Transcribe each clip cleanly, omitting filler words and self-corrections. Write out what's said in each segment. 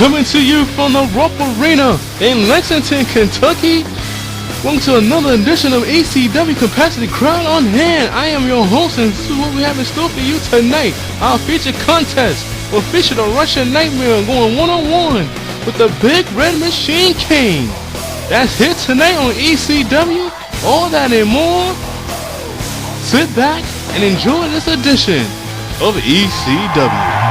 Coming to you from the Rupp Arena in Lexington, Kentucky. Welcome to another edition of ECW Capacity Crowd on Hand. I am your host, and this is what we have in store for you tonight. Our featured contest will feature the Russian Nightmare going one-on-one with the Big Red Machine Kane. That's here tonight on ECW. All that and more. Sit back and enjoy this edition of ECW.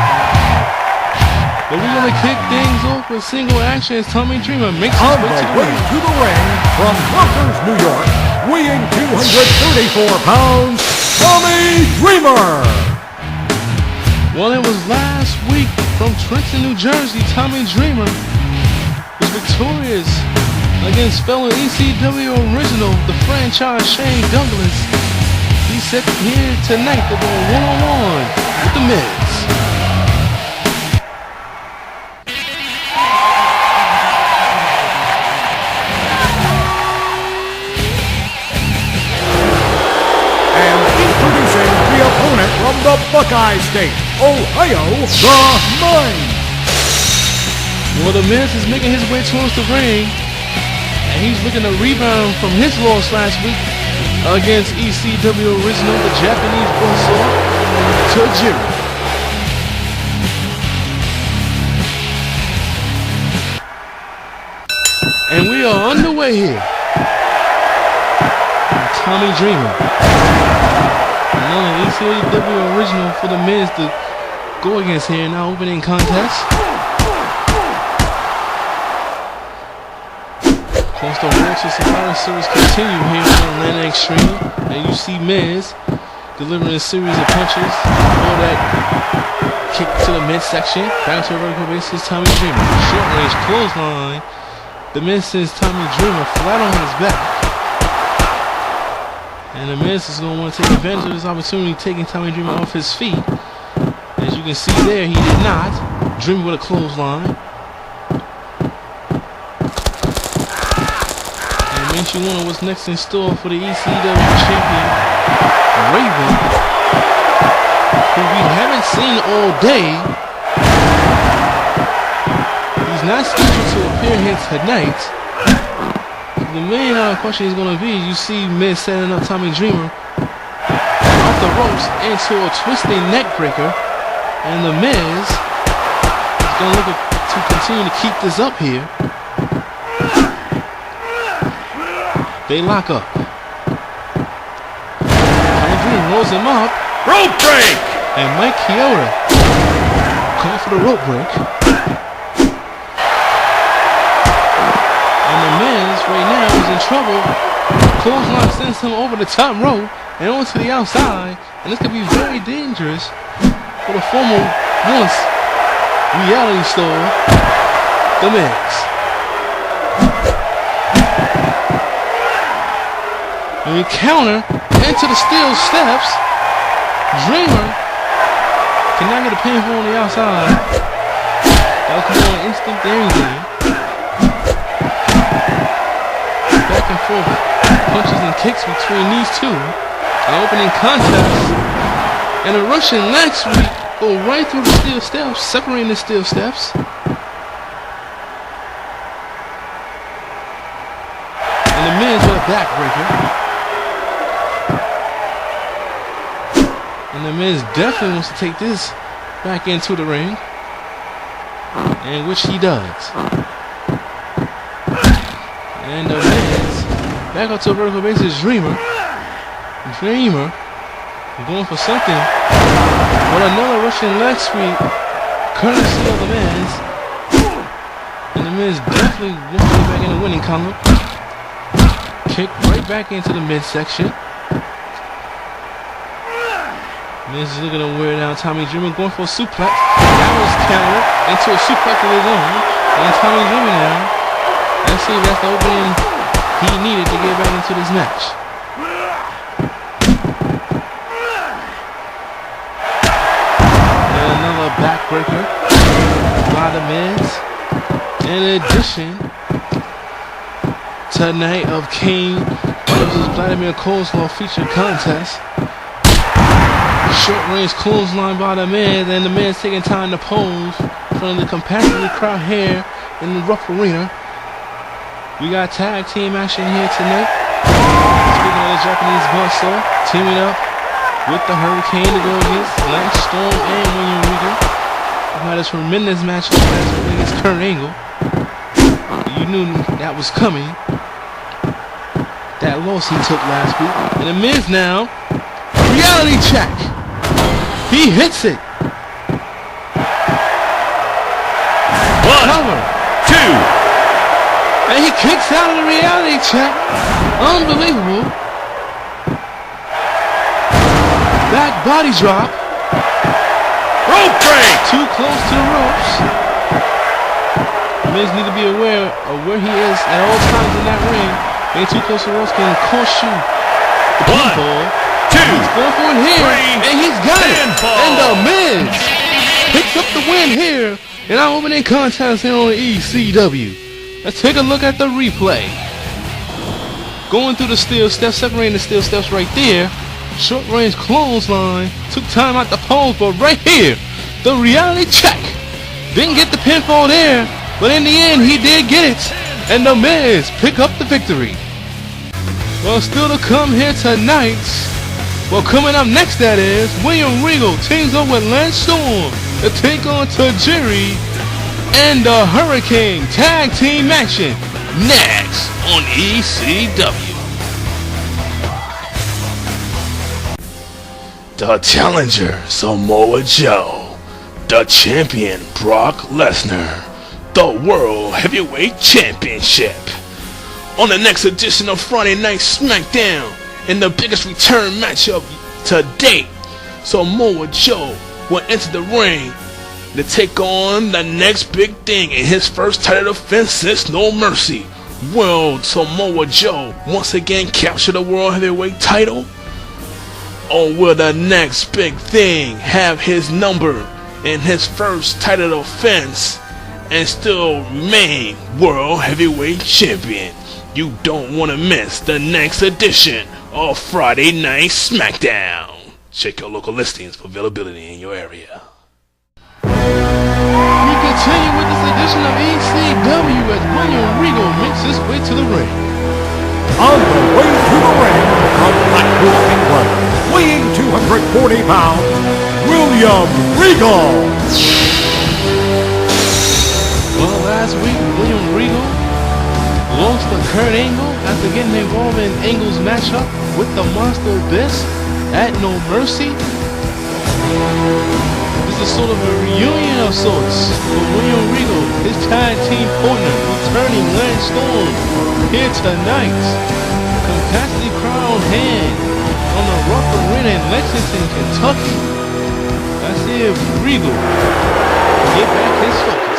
But we're going to kick things off with single action as Tommy Dreamer makes his way to the ring from Yonkers, New York, weighing 234 pounds, Tommy Dreamer. Well, it was last week from Trenton, New Jersey. Tommy Dreamer was victorious against fellow ECW original, the franchise Shane Douglas. He's set here tonight to go one-on-one with The Miz. Opponent from the Buckeye State, Ohio, the Mind. Well, The Miz is making his way towards the ring, and he's looking to rebound from his loss last week against ECW original, the Japanese Kozlov, Tajiri. And we are underway here. Tommy Dreamer. Another ECW original for The Miz to go against here in our opening contest. Of course, the World Survivor Series continue here on Atlanta Extreme, and you see Miz delivering a series of punches. All that kick to the midsection, back to a vertical basis. Tommy Dreamer, short range clothesline. The Miz sends Tommy Dreamer flat on his back. And The Miz is going to want to take advantage of this opportunity, taking Tommy Dreamer off his feet. As you can see there, he did not. Dreamer with a clothesline. And it makes you wonder what's next in store for the ECW champion, Regal, who we haven't seen all day. He's not scheduled to appear here tonight. The main question is going to be, you see Miz setting up Tommy Dreamer off the ropes into a twisting neck breaker, and The Miz is going to look to continue to keep this up here. They lock up. Tommy Dreamer rolls him up. Rope break! And Mike Chioda calls for the rope break. And The Miz right now is in trouble. Clothesline sends him over the top rope and onto the outside, and this could be very dangerous for the former once reality star, The Miz. And we counter into the steel steps. Dreamer cannot get a pinfall on the outside. That was more instinct than anything. Back and forth punches and kicks between these two. An opening contest. And a Russian leg sweep go right through the steel steps, separating the steel steps. And The Miz with a backbreaker. And The Miz definitely wants to take this back into the ring. And which he does. And The Miz back up to a vertical basis. Dreamer going for something, but another Russian leg sweep courtesy of The Miz. And The Miz definitely wants to get back in the winning column. Kick right back into the midsection. Miz is looking to wear down Tommy Dreamer, going for a suplex. That was countered into a suplex of his own. And Tommy Dreamer now, let's see if that's the opening he needed to get back into this match. And another backbreaker by The Miz. In addition, tonight of Kane versus Vladimir Kozlov featured contest. Short range clothesline by The Miz, and The Miz taking time to pose front of the compassionate crowd here in the Rupp Arena. We got tag team action here tonight. Speaking of the Japanese buzzsaw, teaming up with the Hurricane to go against Lance Storm and William Regal. We had a tremendous match last week against Kurt Angle. You knew that was coming. That loss he took last week. And the Miz now, reality check. He hits it. Cover. 2. And he kicks out of the reality check. Unbelievable. Back body drop. Rope break. Too close to the ropes. Miz need to be aware of where he is at all times in that ring. Being too close to the ropes can cost you the 1, pinfall. 2, He's going for it here, 3, and he's got it. pinfall. And the Miz picks up the win here in our opening contest here on ECW. Let's take a look at the replay. Going through the steel steps, separating the steel steps right there. Short range clothesline. Took time out the pose, but right here, the reality check. Didn't get the pinfall there, but in the end, he did get it. And the Miz pick up the victory. Well, still to come here tonight. Well, coming up next, that is, William Regal teams up with Lance Storm to take on Tajiri and the Hurricane tag team action next on ECW. The challenger, Samoa Joe. The champion, Brock Lesnar. The World Heavyweight Championship. On the next edition of Friday Night Smackdown, in the biggest return matchup to date, Samoa Joe will enter the ring to take on the next big thing in his first title defense since No Mercy. Will Samoa Joe once again capture the World Heavyweight title? Or will the next big thing have his number in his first title defense and still remain World Heavyweight Champion? You don't want to miss the next edition of Friday Night Smackdown. Check your local listings for availability in your area. We continue with this edition of ECW as William Regal makes his way to the ring. On the way to the ring from Blackpool, England, weighing 240 pounds, William Regal. Well, last week, William Regal lost to Kurt Angle after getting involved in Angle's matchup with the Monster Abyss at No Mercy. This is sort of a reunion of sorts for William Regal, his tag team partner, returning Lance Storm here tonight. Capacity crowd on hand on the Rupp Arena in Lexington, Kentucky. Let's see if Regal can get back his focus.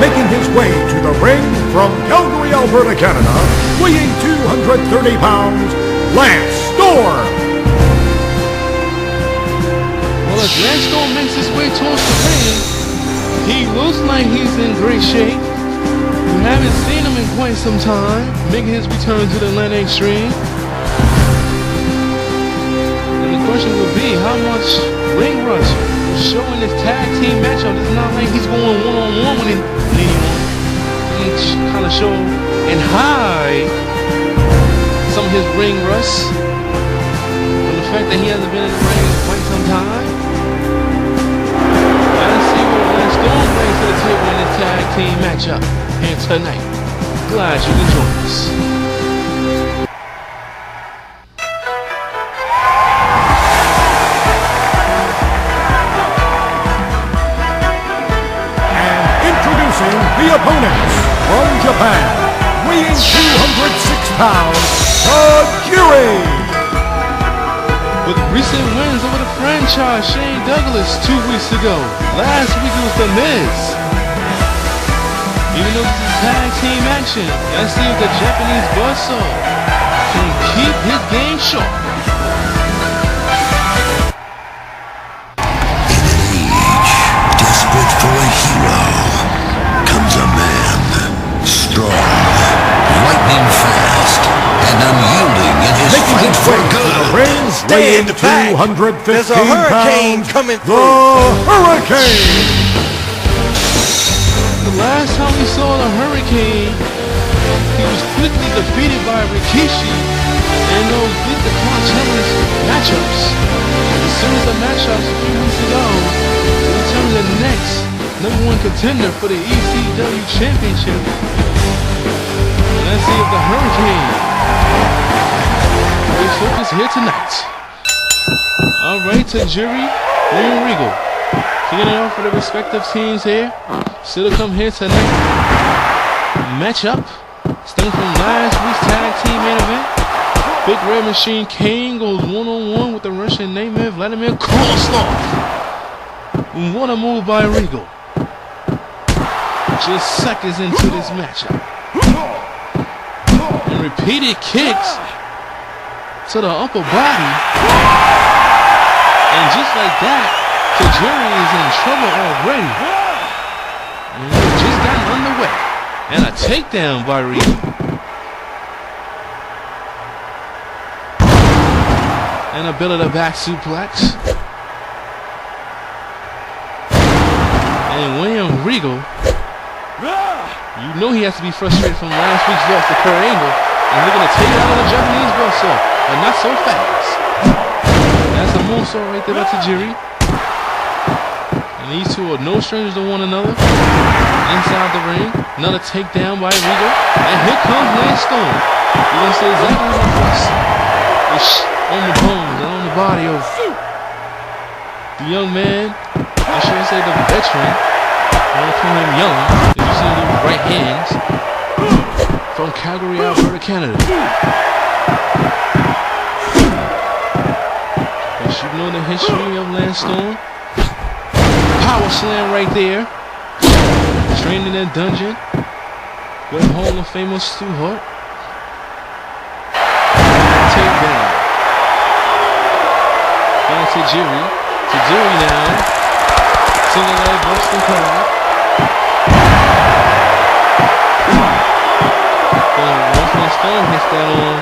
Making his way to the ring from Calgary, Alberta, Canada, weighing 230 pounds, Lance Storm. Well, as Lance Storm makes his way towards the ring, he looks like he's in great shape. We haven't seen him in quite some time, making his return to the Atlantic Extreme. And the question would be, how much ring rust is showing this tag team matchup? It's not like he's going one-on-one with anyone. He can kind of show and hide some of his ring rust from the fact that he hasn't been in the ring in quite some time. Let's see what Lance Storm brings to the table in this tag team matchup here tonight. Glad you can join us. The opponents from Japan, weighing 206 pounds, Tajiri. With recent wins over the franchise Shane Douglas 2 weeks ago. Last week it was The Miz. Even though this is tag team action, let's see if the Japanese buzzsaw can keep his game sharp. Desperate for a hero comes a man, strong, like unyielding in his Making fight his for way to the good. ring, weighing 215 There's a hurricane pounds, coming the through. Hurricane. The last time we saw the Hurricane, he was quickly defeated by Rikishi in those Beat the Clock Challenge matchups. As soon as the matchups a few weeks ago, to determine the next #1 contender for the ECW Championship. Let's see if the Hurricane is focused here tonight. Alright, Tajiri and Regal kicking it off for the respective teams here. Still to come here tonight. Matchup stemming from last week's tag team main event. Big Red Machine Kane goes one-on-one with the Russian nameman Vladimir Kozlov. What a move by Regal. Just seconds into this matchup. And repeated kicks to the upper body. And just like that, Tajiri is in trouble already. And we've just gotten underway. And a takedown by Regal. And a bit of the back suplex. And William Regal, you know he has to be frustrated from last week's loss to Kurt Angle. And looking to take out the Japanese buzzsaw, but not so fast. That's a moonsault right there by Tajiri. And these two are no strangers to one another. Inside the ring, another takedown by Regal. And here comes Lance Storm. You're going to see exactly what happens. It's on the bones and on the body of the young man. I shouldn't say the veteran. I don't call him young. As you see him with right hands. From Calgary, Alberta, Canada. As you know the history of Lance Storm. Power slam right there. Trained in that dungeon with Hall of Famer Stu Hart. Takedown. Back to Tajiri. Tajiri now. Single leg Boston Crab. Once Lance Storm hits that on,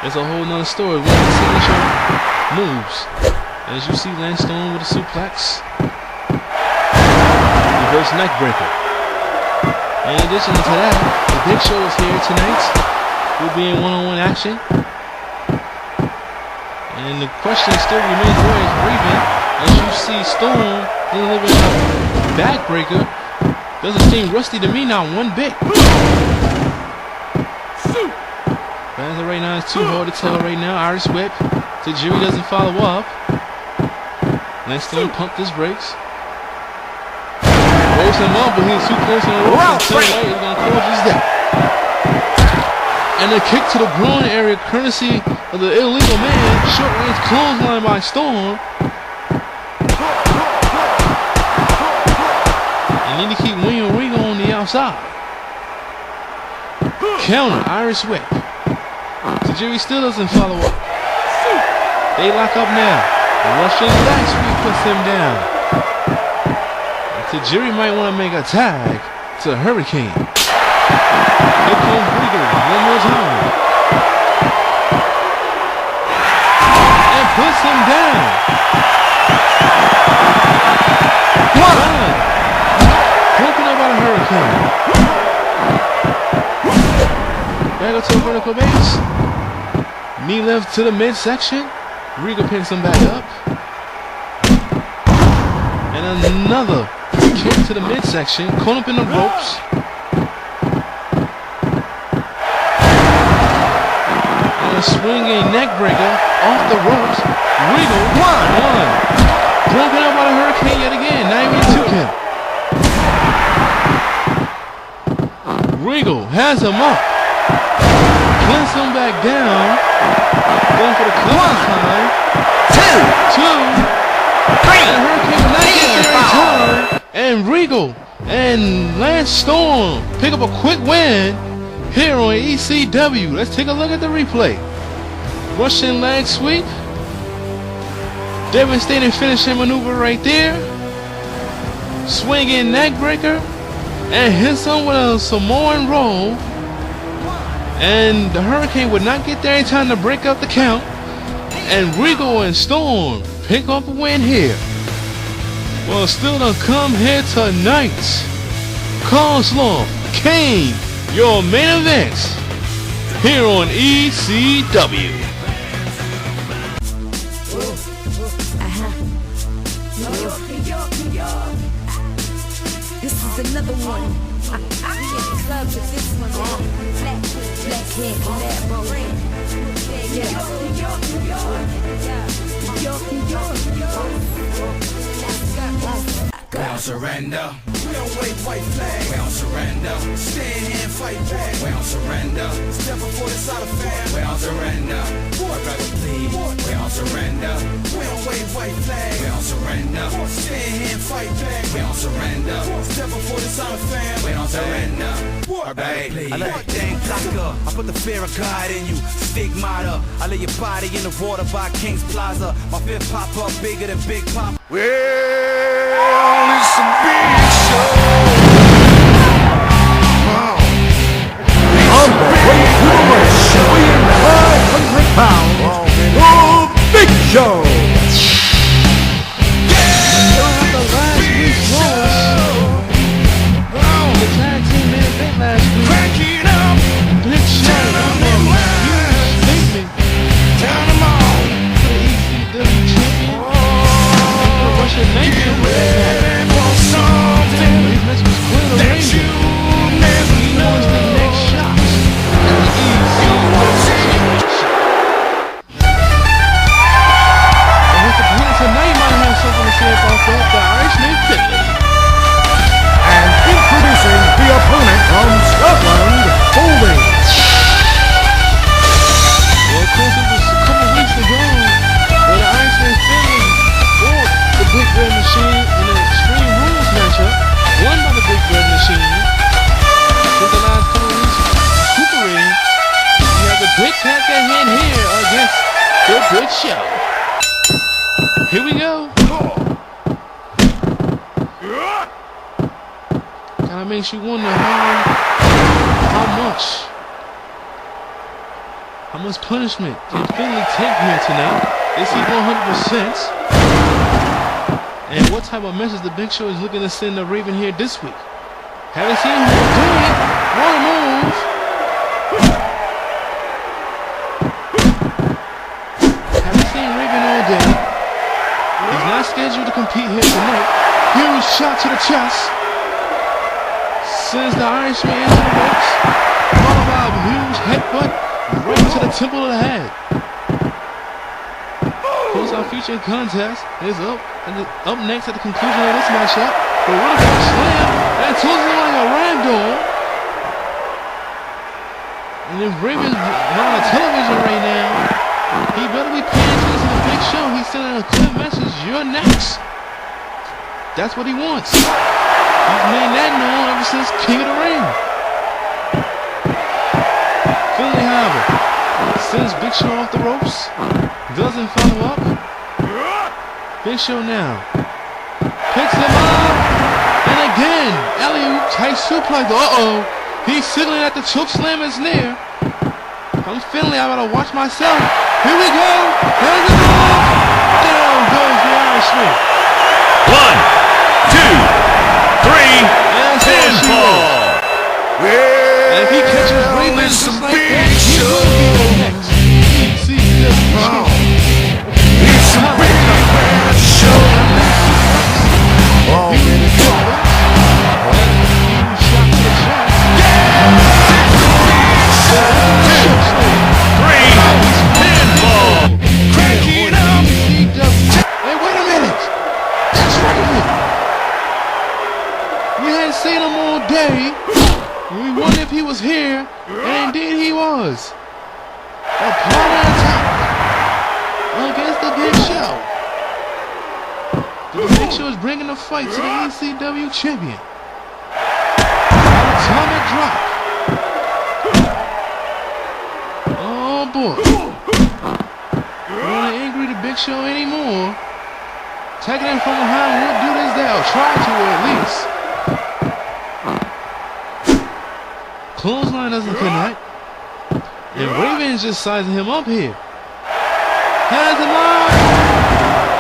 it's a whole nother story. One of the signature moves. As you see Lance Storm with a suplex. Reverse neck breaker. In addition to that, the Big Show is here tonight. We'll be in one-on-one action. And the question still remains, where is Raven? As you see Storm delivering a backbreaker. Doesn't seem rusty to me, not one bit. Fans right now, it's too hard to tell right now. Irish whip. Tajiri doesn't follow up. Lance Storm pumped his brakes. Rolls him up, but he's too close on the ropes. And Finlay is going to cause his death. And a kick to the groin area, courtesy of the illegal man. Short range clothesline by Storm. And need to keep William Regal on the outside. Counter, Irish whip. Tajiri still doesn't follow up. They lock up now. The Russian leg sweep puts him down. Tajiri might want to make a tag to Hurricane. Here comes Regal one more time. And puts him down. One. Broken up by the Hurricane. Back up to the vertical base. Knee left to the midsection. Regal picks him back up. And another kick to the midsection, caught up in the ropes. And a swinging neck breaker off the ropes. Regal, one. Broken up by the Hurricane yet again, not even a 2 count. Regal has him up. Plants him back down. Going for the cover time. Two. And Hurricane not getting there in time. And Regal and Lance Storm pick up a quick win here on ECW. Let's take a look at the replay. Russian leg sweep. Devastating finishing maneuver right there. Swinging neck breaker. And hits him with a Samoan roll. And the Hurricane would not get there in time to break up the count. And Regal and Storm pick up a win here. Well, still to come here tonight. Kozlov, Kane, your main event here on ECW. This is another one. We in the club with this one. Black hair, Lambo. We don't surrender. We don't wave white flag. We don't surrender. Stand here and fight back. We don't surrender. Step before this out of fam. We don't surrender. What brother please? We don't surrender. We don't wave white flag. We don't surrender. Stand here and fight back. We don't surrender. Step before this out of fam. We don't surrender. What brother please? I let that thing clock up. I put the fear of God in you. Stigmata. I lay your body in the water by King's Plaza. My fifth pop up bigger than Big Pop. Well, it's a big show. Wow. On the way to the race, weighing 500 pounds, the Big Show. After last week's loss, the tag team main event last week, Big Show made a huge statement for the ECW champion, the Russian Nation. His message was clear to Ranger. He wants the next shot at the ECW championship. And his opponent tonight might have something to say about that, the Irishman Finlay. And introducing the opponent from Scotland, Foley. Well, of course, it was a couple weeks ago where the Irishman Finlay fought the Big Red Machine in an Extreme Rules matchup, won by the Big Red Machine. With the last couple weeks recuperating, we have the big tag at hand here against the Big Show. Here we go. Gotta make sure you wonder how much punishment did Finlay take here tonight? Is he 100%? And what type of message the Big Show is looking to send to Raven here this week? Haven't seen him do it. Wrong move. Haven't seen Raven all day. He's not scheduled to compete here tonight. Huge shot to the chest. Sends the Irishman into the ropes. Followed by a huge headbutt right to the temple of the head. Close our future contest is up next at the conclusion of this matchup. But what a slam and tosses him like a ragdoll. And if Raven's on the television right now, he better be paying attention to the Big Show. He's sending a clear message: you're next. That's what he wants. He's made that known ever since King of the Ring. Finlay, however, sends Big Show off the ropes. Doesn't follow up. Big Show now picks him up, and again, alley-oop tight suplex. Uh-oh, he's signaling that the choke slam is near. Comes Finlay, I gotta watch myself. Here we go. There's the ball. Down goes the Irishman. 1, 2, 3, And pinfall. and if he catches Raven just like that, he will be the next ECW champion. It's a big show. Oh, Shot to the chest. 3, pinfall. Cranking up. Hey, wait a minute. That's Raven. We hadn't seen him all day. We wondered if he was here, and indeed he was. A power attack against the Big Show. The Big Show is bringing the fight to the ECW champion. Atomic drop. Oh boy. We're not angry the Big Show anymore. Taking him from behind won't do this now. Try to at least. Clothesline doesn't connect. And Raven is just sizing him up here. Has him on.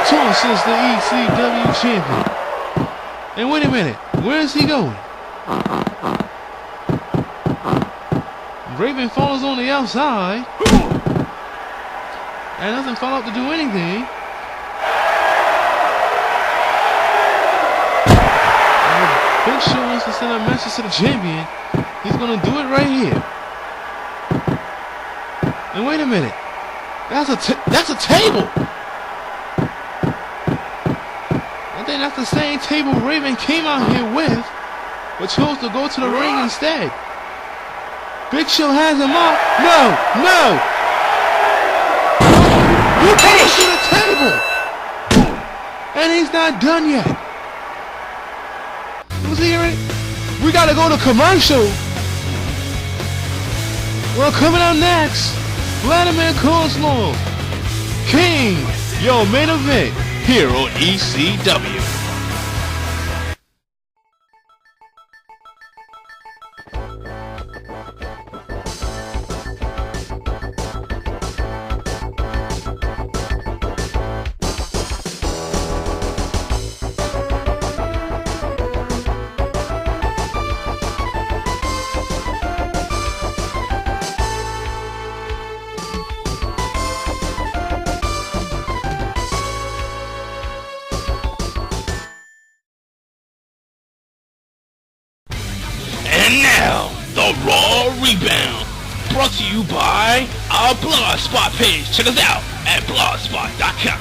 Tosses the ECW champion. And wait a minute, where is he going? Raven falls on the outside. And doesn't fall out to do anything. And Big Show wants to send a message to the champion. He's gonna do it right here. And wait a minute, that's a table. I think that's the same table Raven came out here with, but chose to go to the ring instead. Big Show has him up. No. You goes to the table, and he's not done yet. Who's hearing? We gotta go to commercial. Well, coming up next, Vladimir Kozlov, Kane, your main event here on ECW. And now, the Raw Rebound, brought to you by our Blogspot page. Check us out at blogspot.com.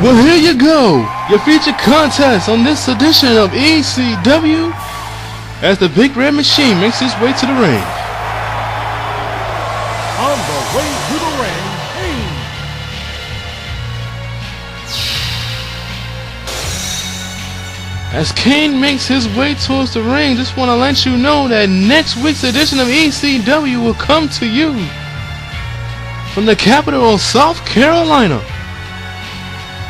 Well, here you go, your featured contest on this edition of ECW, as the Big Red Machine makes its way to the ring. On the way to the ring, Kane. As Kane makes his way towards the ring, just want to let you know that next week's edition of ECW will come to you from the capital of South Carolina,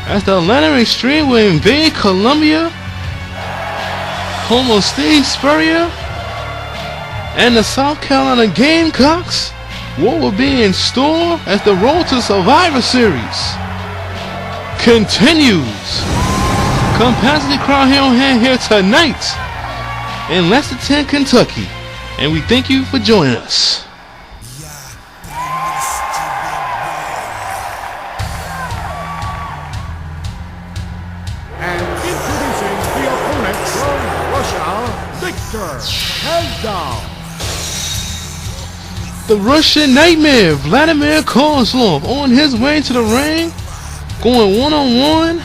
as the Atlanta Extreme will invade Columbia home of Steve Spurrier and the South Carolina Gamecocks. What will be in store as the road to Survivor Series continues? Capacity crowd here on hand here tonight in Lexington, Kentucky, and we thank you for joining us. And introducing the opponent from Russia, Victor Kozlov. The Russian Nightmare, Vladimir Kozlov, on his way to the ring, going one-on-one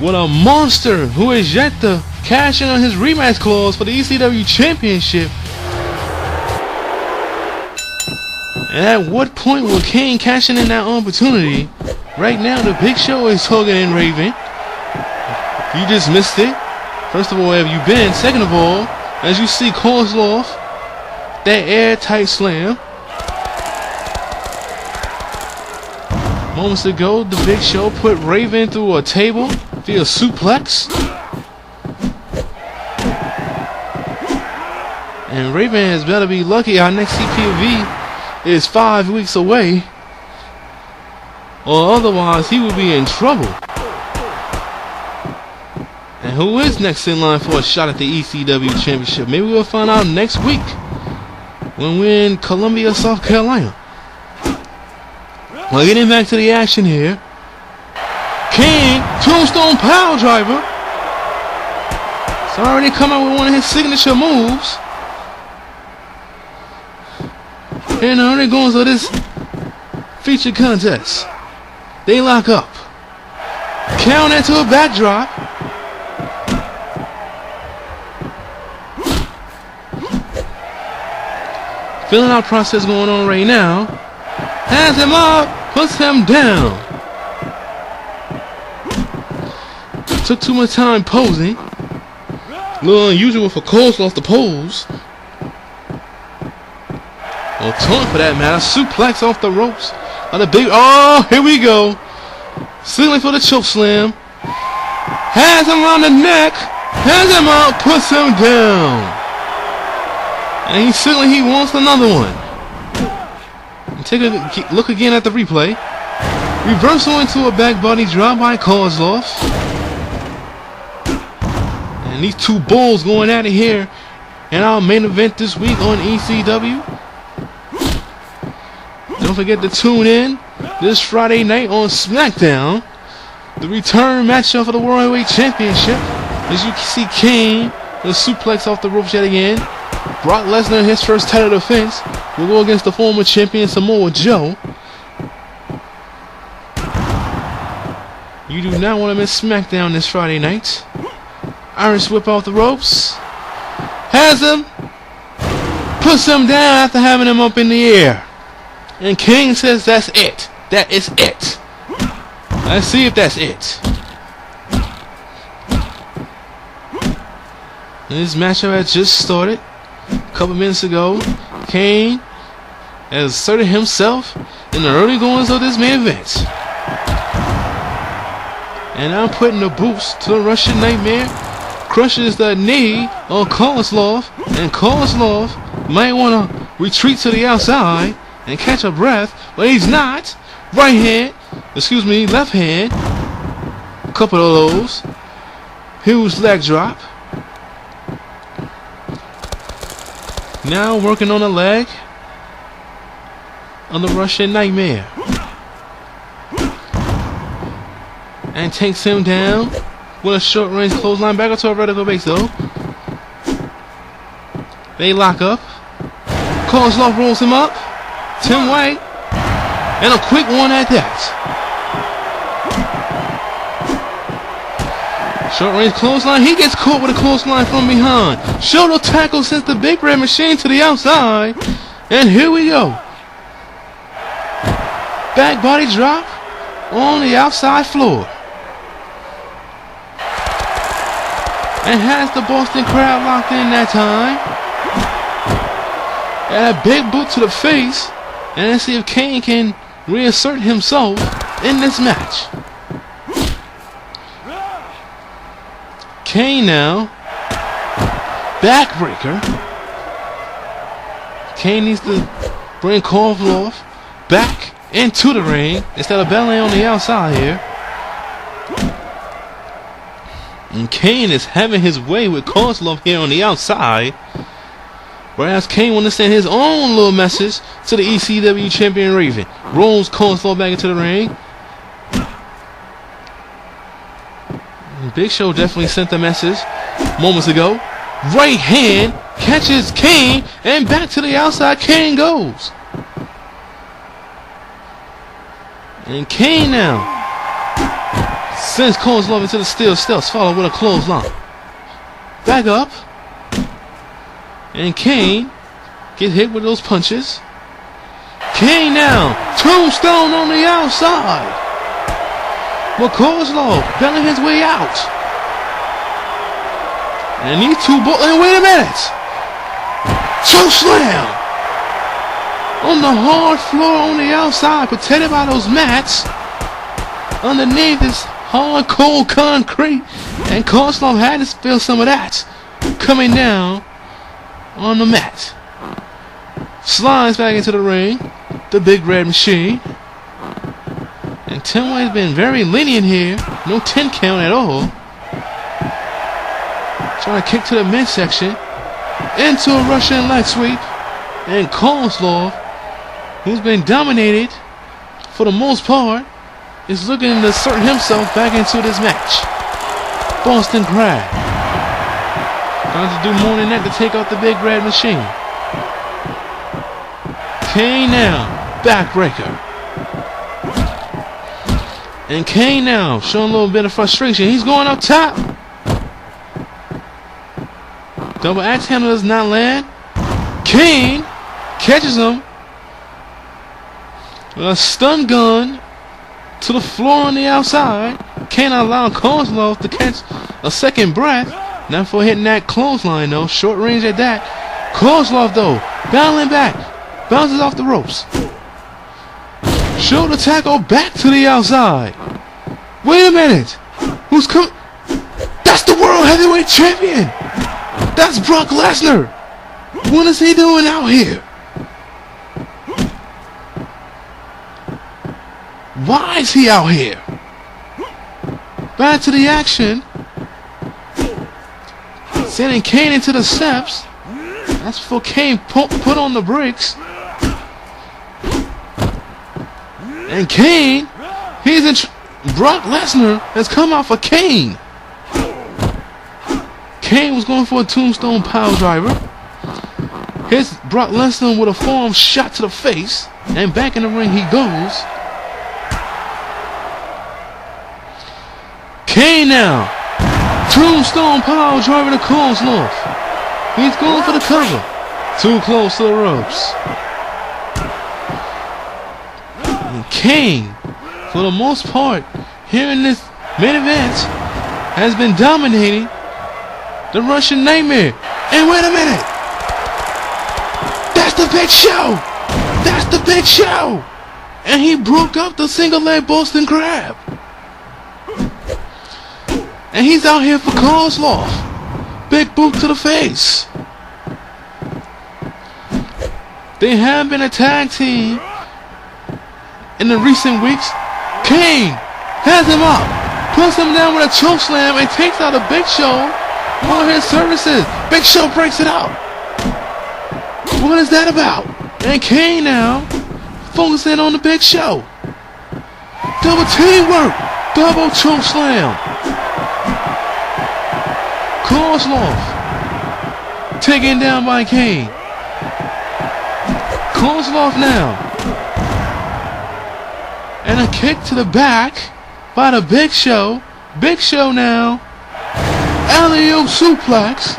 with a monster who is yet to cash in on his rematch clause for the ECW Championship. And at what point will Kane cash in that opportunity? Right now, the Big Show is targeting Raven. You just missed it. First of all, where have you been? Second of all, as you see Kozlov, that airtight slam. Moments ago, the Big Show put Raven through a table via suplex. And Raven has better be lucky our next CPV is 5 weeks away, or otherwise he will be in trouble. And who is next in line for a shot at the ECW Championship? Maybe we'll find out next week when we're in Columbia, South Carolina. Well, getting back to the action here. Kane, tombstone pile driver. It's already coming with one of his signature moves. And already going to this feature contest. They lock up. Count into a backdrop. Filling out process going on right now. Has him up, puts him down. Took too much time posing. A little unusual for Kozlov to pose. Or taunt for that matter. Suplex off the ropes. On the big. Oh, here we go. Signaling for the choke slam. Has him around the neck. Has him up, puts him down. And he's signaling he wants another one. And take a look again at the replay. Reversal into a back body drop by Kozlov. And these two bulls going at it here in our main event this week on ECW. Don't forget to tune in this Friday night on Smackdown. The return matchup for the World Heavyweight Championship. As you can see, Kane with a suplex off the ropes yet again. Brock Lesnar, his first title defense, will go against the former champion Samoa Joe. You do not want to miss Smackdown this Friday night. Irish whip off the ropes. Has him. Puts him down after having him up in the air. And Kane says that's it. That is it. Let's see if that's it. And this matchup has just started. A couple minutes ago, Kane has asserted himself in the early goings of this main event. And I'm putting the boots to the Russian Nightmare. Crushes the knee on Kozlov. And Kozlov might want to retreat to the outside and catch a breath, but he's not. Right hand, left hand. A couple of those. Huge leg drop. Now working on the leg of the Russian Nightmare. And takes him down with a short range clothesline back up to a vertical base though. They lock up. Kozlov rolls him up. Tim White. And a quick one at that. Short range clothesline. He gets caught with a clothesline from behind. Shoulder tackle sends the Big Red Machine to the outside. And here we go. Back body drop on the outside floor. And has the Boston crowd locked in that time. And a big boot to the face. And let's see if Kane can reassert himself in this match. Kane now. Backbreaker. Kane needs to bring Kozlov back into the ring instead of Ballet on the outside here. And Kane is having his way with Kozlov here on the outside. Whereas Kane wants to send his own little message to the ECW champion Raven. Rolls Kozlov back into the ring. And Big Show definitely sent the message moments ago. Right hand catches Kane and back to the outside Kane goes. And Kane now sends Kozlov into the steel steps, followed with a clothesline. Back up. And Kane get hit with those punches. Kane now, tombstone on the outside. But Kozlov belling his way out. And these two and wait a minute. Choke slam. On the hard floor on the outside, protected by those mats. Underneath this hard cold concrete. And Kozlov had to feel some of that coming down on the mat. Slides back into the ring. The big red machine. And Tenway's been very lenient here. No 10 count at all. Trying to kick to the midsection. Into a Russian leg sweep. And Kozlov, who's been dominated for the most part, is looking to assert himself back into this match. Boston Crab. Trying to do more than that to take out the big red machine. Kane now, backbreaker. And Kane now showing a little bit of frustration. He's going up top. Double axe handle does not land. Kane catches him with a stun gun to the floor on the outside. Kane allowing Kozlov to catch a second breath. Not for hitting that clothesline though. Short range at that. Kozlov though, battling back. Bounces off the ropes. Shoulder tackle back to the outside. Wait a minute. Who's coming? That's the World Heavyweight Champion. That's Brock Lesnar. What is he doing out here? Why is he out here? Back to the action. Sending Kane into the steps. That's before Kane put on the brakes. And Kane, he's in. Brock Lesnar has come out for Kane. Kane was going for a tombstone pile driver. Here's Brock Lesnar with a forearm shot to the face. And back in the ring he goes. Kane now. Tombstone pile driver to Kozlov. He's going for the cover. Too close to the ropes. And Kane, for the most part, here in this main event, has been dominating the Russian Nightmare. And wait a minute. That's the Big Show. That's the Big Show. And he broke up the single leg Boston Crab. And he's out here for Kozlov. Big boot to the face. They have been a tag team in the recent weeks. Kane has him up, puts him down with a choke slam, and takes out a Big Show for his services. Big Show breaks it out. What is that about? And Kane now focusing on the Big Show. Double teamwork. Double choke slam. Kozlov taken down by Kane. Kozlov now. And a kick to the back by the Big Show. Big Show now. Alley-oop suplex.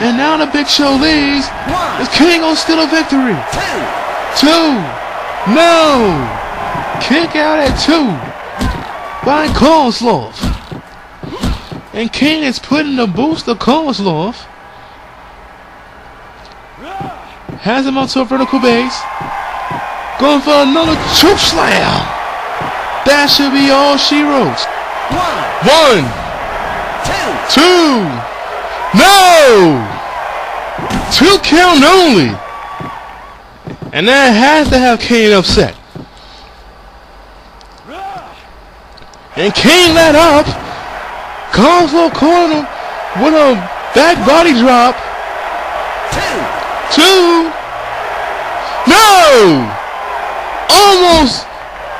And now the Big Show leaves. Is Kane gonna steal a victory? Two. No. Kick out at 2 by Kozlov. And Kane is putting the boost to Kozlov. Has him up to a vertical base. Going for another choke slam. That should be all she wrote. 1. 2. No! 2 count only. And that has to have Kane upset. And Kane let up. Kozlov caught him with a back body drop. 2. No! Almost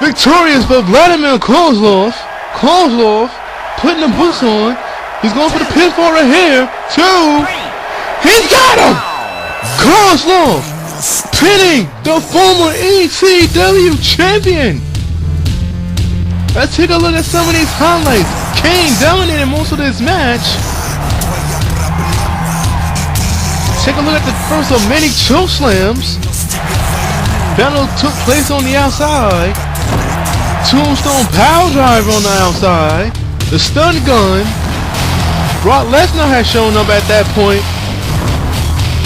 victorious for Vladimir Kozlov. Kozlov putting the boots on. He's going for the pinfall right here. 2. He's got him! Kozlov pinning the former ECW champion. Let's take a look at some of these highlights. Kane dominated most of this match. Take a look at the first of many choke slams. Battle took place on the outside. Tombstone power driver on the outside. The stun gun. Brock Lesnar had shown up at that point.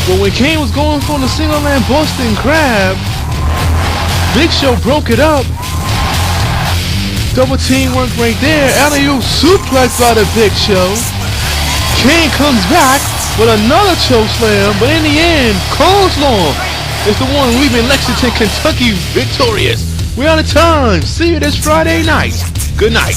But when Kane was going for the single man Boston Crab, Big Show broke it up. Double teamwork right there. Alley-oop suplex by the Big Show. Kane comes back with another choke slam, but in the end, Kozlov is the one leaving Lexington, Kentucky victorious. We're out of time. See you this Friday night. Good night.